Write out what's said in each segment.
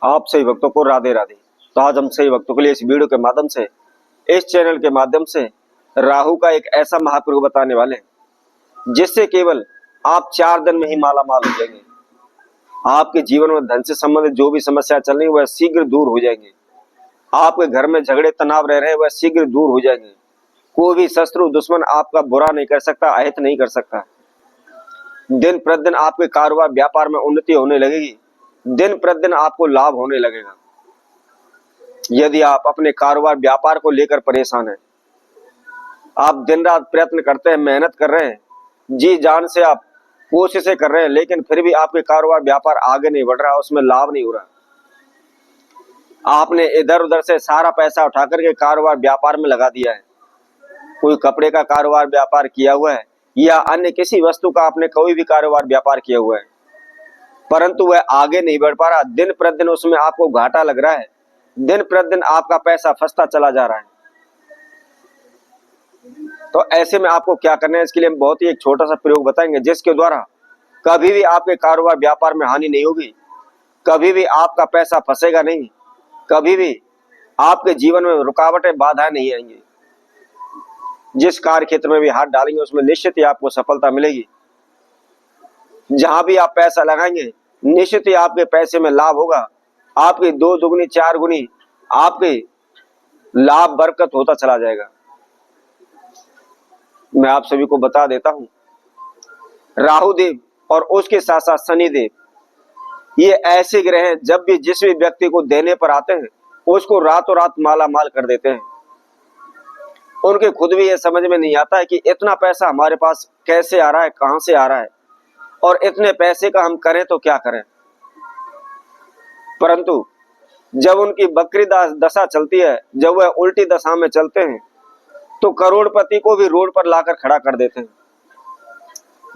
आप सही भक्तों को राधे राधे। तो आज हम सही भक्तों के लिए इस वीडियो के माध्यम से, इस चैनल के माध्यम से राहु का एक ऐसा महाप्रयोग बताने वाले हैं जिससे केवल आप 4 दिन में ही माला माल हो जाएंगे। आपके जीवन में धन से संबंधित जो भी समस्या चल रही है वह शीघ्र दूर हो जाएंगे। आपके घर में झगड़े तनाव रह रहे हैं वह शीघ्र दूर हो जाएंगे। कोई भी शत्रु दुश्मन आपका बुरा नहीं कर सकता, अहित नहीं कर सकता। दिन प्रतिदिन आपके कारोबार व्यापार में उन्नति होने लगेगी। दिन प्रतिदिन आपको लाभ होने लगेगा। यदि आप अपने कारोबार व्यापार को लेकर परेशान हैं, आप दिन रात प्रयत्न करते हैं, मेहनत कर रहे हैं, जी जान से आप कोशिशें कर रहे हैं, लेकिन फिर भी आपके कारोबार व्यापार आगे नहीं बढ़ रहा, उसमें लाभ नहीं हो रहा। आपने इधर उधर से सारा पैसा उठा करके कारोबार व्यापार में लगा दिया है। कोई कपड़े का कारोबार व्यापार किया हुआ है या अन्य किसी वस्तु का आपने कोई भी कारोबार व्यापार किया हुआ है, परंतु वह आगे नहीं बढ़ पा रहा। दिन प्रतिदिन उसमें आपको घाटा लग रहा है। दिन प्रतिदिन आपका पैसा फंसता चला जा रहा है। तो ऐसे में आपको क्या करना है, इसके लिए हम बहुत ही एक छोटा सा प्रयोग बताएंगे जिसके द्वारा कभी भी आपके कारोबार व्यापार में हानि नहीं होगी, कभी भी आपका पैसा फंसेगा नहीं, कभी भी आपके जीवन में रुकावटें बाधाएं नहीं आएंगी। जिस कार्य क्षेत्र में भी हाथ डालेंगे उसमें निश्चित ही आपको सफलता मिलेगी। जहां भी आप पैसा लगाएंगे निश्चित ही आपके पैसे में लाभ होगा। आपकी 2 दुगनी 4 गुनी आपके लाभ बरकत होता चला जाएगा। मैं आप सभी को बता देता हूं, राहु देव और उसके साथ साथ शनि देव, ये ऐसे ग्रह हैं जब भी जिस भी व्यक्ति को देने पर आते हैं उसको रातों रात माला माल कर देते हैं। उनके खुद भी ये समझ में नहीं आता है कि इतना पैसा हमारे पास कैसे आ रहा है, कहां से आ रहा है, और इतने पैसे का हम करें तो क्या करें। परंतु जब उनकी वक्री दशा चलती है, जब वह उल्टी दशा में चलते हैं, तो करोड़पति को भी रोड पर लाकर खड़ा कर देते हैं।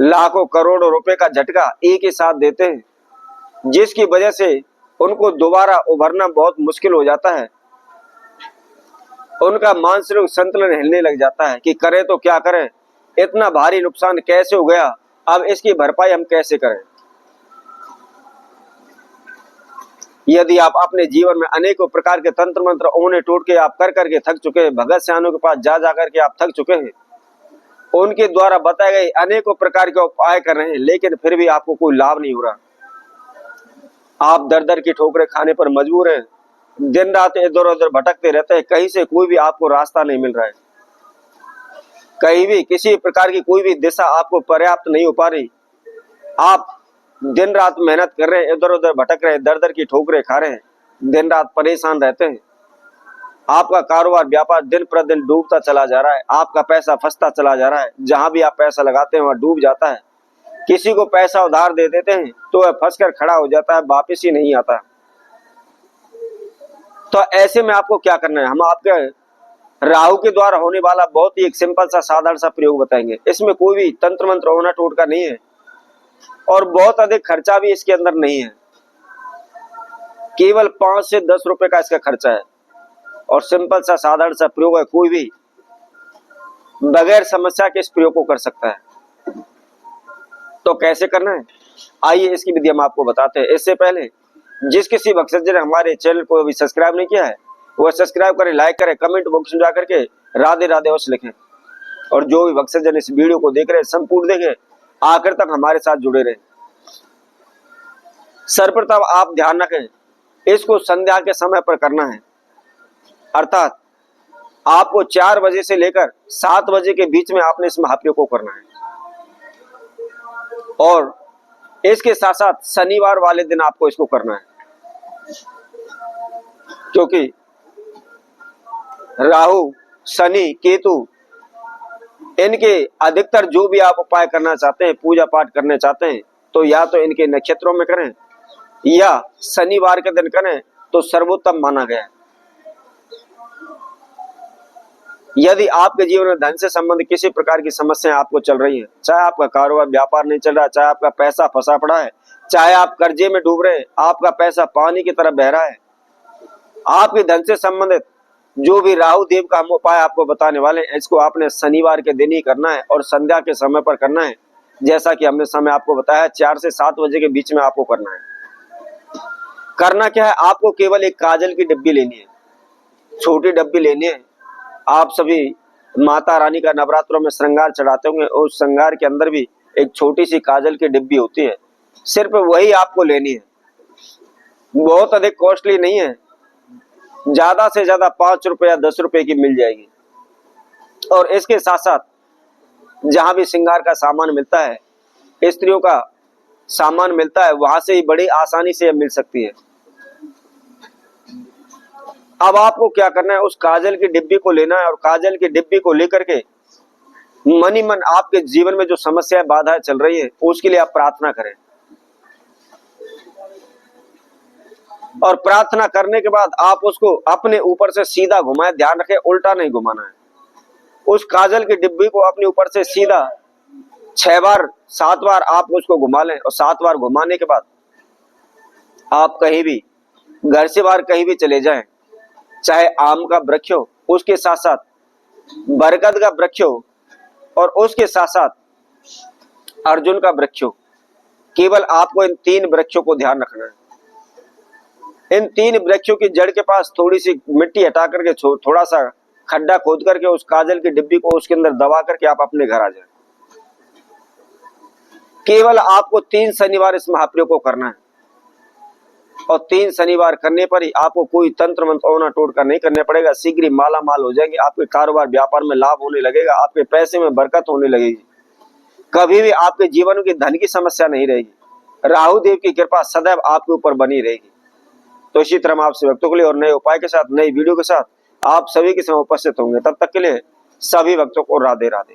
लाखों करोड़ों रुपए का झटका एक ही साथ देते हैं, जिसकी वजह से उनको दोबारा उभरना बहुत मुश्किल हो जाता है। उनका मानसिक संतुलन हिलने लग जाता है कि करें तो क्या करें, इतना भारी नुकसान कैसे हो गया, अब इसकी भरपाई हम कैसे करें। यदि आप अपने जीवन में अनेकों प्रकार के तंत्र मंत्र ओने टोट के आप कर करके थक चुके हैं, भगत सियानों के पास जा करके आप थक चुके हैं, उनके द्वारा बताए गए अनेकों प्रकार के उपाय कर रहे हैं, लेकिन फिर भी आपको कोई लाभ नहीं हो रहा। आप दर दर की ठोकरें खाने पर मजबूर हैं। दिन रात इधर उधर भटकते रहते हैं, कहीं से कोई भी आपको रास्ता नहीं मिल रहा है। कहीं भी किसी प्रकार की कोई भी दिशा आपको पर्याप्त नहीं हो पा रही। आप दिन रात मेहनत कर रहे हैं, इधर उधर भटक रहे हैं, दर दर की ठोकरें खा रहे हैं, दिन रात परेशान रहते हैं। आपका कारोबार व्यापार दिन प्रतिदिन डूबता चला जा रहा है। आपका पैसा फंसता चला जा रहा है। जहां भी आप पैसा लगाते हैं वहां डूब जाता है। किसी को पैसा उधार दे देते हैं तो वह फंस कर खड़ा हो जाता है, वापिस ही नहीं आता। तो ऐसे में आपको क्या करना है, हम आपके राहु के द्वारा होने वाला बहुत ही एक सिंपल सा साधारण सा प्रयोग बताएंगे। इसमें कोई भी तंत्र मंत्र होना टोटका नहीं है और बहुत अधिक खर्चा भी इसके अंदर नहीं है। केवल 5 से 10 रुपए का इसका खर्चा है और सिंपल सा साधारण सा प्रयोग है। कोई भी बगैर समस्या के इस प्रयोग को कर सकता है। तो कैसे करना है, आइए इसकी विधि हम आपको बताते हैं। इससे पहले जिस किसी भक्तजन ने हमारे चैनल को अभी सब्सक्राइब नहीं किया है वह सब्सक्राइब करें, लाइक करें, कमेंट बॉक्स में जाकर के राधे राधे अवश्य लिखें। और जो भी भक्तजन इस वीडियो को देख रहे हैं संपूर्ण देखें, आखिर तक हमारे साथ जुड़े रहें। सर्वप्रथम आप ध्यान रखें, इसको संध्या के समय पर करना है, अर्थात आपको 4 बजे से लेकर 7 बजे के बीच में आपने इस महाप्रयोग को करना है। और इसके साथ साथ शनिवार वाले दिन आपको इसको करना है, क्योंकि राहु शनि केतु इनके अधिकतर जो भी आप उपाय करना चाहते हैं, पूजा पाठ करने चाहते हैं, तो या तो इनके नक्षत्रों में करें या शनिवार के दिन करें तो सर्वोत्तम माना गया है। यदि आपके जीवन में धन से संबंधित किसी प्रकार की समस्याएं आपको चल रही हैं, चाहे आपका कारोबार व्यापार नहीं चल रहा, चाहे आपका पैसा फंसा पड़ा है, चाहे आप कर्जे में डूब रहे हैं, आपका पैसा पानी की तरह बह रहा है, आपके धन से संबंधित जो भी राहु देव का हम उपाय आपको बताने वाले हैं, इसको आपने शनिवार के दिन ही करना है और संध्या के समय पर करना है। जैसा कि हमने समय आपको बताया 4 से 7 बजे के बीच में आपको करना है। करना क्या है, आपको केवल एक काजल की डिब्बी लेनी है, छोटी डिब्बी लेनी है। आप सभी माता रानी का नवरात्रों में श्रृंगार चढ़ाते होंगे, उस श्रृंगार के अंदर भी एक छोटी सी काजल की डिब्बी होती है, सिर्फ वही आपको लेनी है। बहुत अधिक कॉस्टली नहीं है, ज्यादा से ज्यादा 5 रुपए या 10 रुपए की मिल जाएगी। और इसके साथ साथ जहां भी श्रृंगार का सामान मिलता है, स्त्रियों का सामान मिलता है, वहां से ही बड़ी आसानी से मिल सकती है। अब आपको क्या करना है, उस काजल की डिब्बी को लेना है और काजल की डिब्बी को लेकर के मन ही मन आपके जीवन में जो समस्याएं बाधाएं चल रही है उसके लिए आप प्रार्थना करें। और प्रार्थना करने के बाद आप उसको अपने ऊपर से सीधा घुमाएं, ध्यान रखें उल्टा नहीं घुमाना है। उस काजल की डिब्बी को अपने ऊपर से सीधा 6 बार 7 बार आप उसको घुमा लें। और 7 बार घुमाने के बाद आप कहीं भी, घर से बाहर कहीं भी चले जाएं, चाहे आम का वृक्ष हो, उसके साथ साथ बरगद का वृक्ष हो, और उसके साथ साथ अर्जुन का वृक्ष हो, केवल आपको इन 3 वृक्षों को ध्यान रखना है। इन 3 वृक्षों की जड़ के पास थोड़ी सी मिट्टी हटा करके, थोड़ा सा खड्डा खोद करके उस काजल की डिब्बी को उसके अंदर दबा करके आप अपने घर आ जाए। केवल आपको 3 शनिवार इस महाप्रयोग को करना है, और 3 शनिवार करने पर ही आपको कोई तंत्र मंत्र ओना टोटका नहीं करने पड़ेगा। शीघ्र ही माला माल हो जाएंगे, आपके कारोबार व्यापार में लाभ होने लगेगा, आपके पैसे में बरकत होने लगेगी, कभी भी आपके जीवन की धन की समस्या नहीं रहेगी। राहु देव की कृपा सदैव आपके ऊपर बनी रहेगी। तो इसी तरह हम आपसे भक्तों के लिए और नए उपाय के साथ, नई वीडियो के साथ आप सभी के समय उपस्थित होंगे। तब तक के लिए सभी भक्तों को राधे राधे।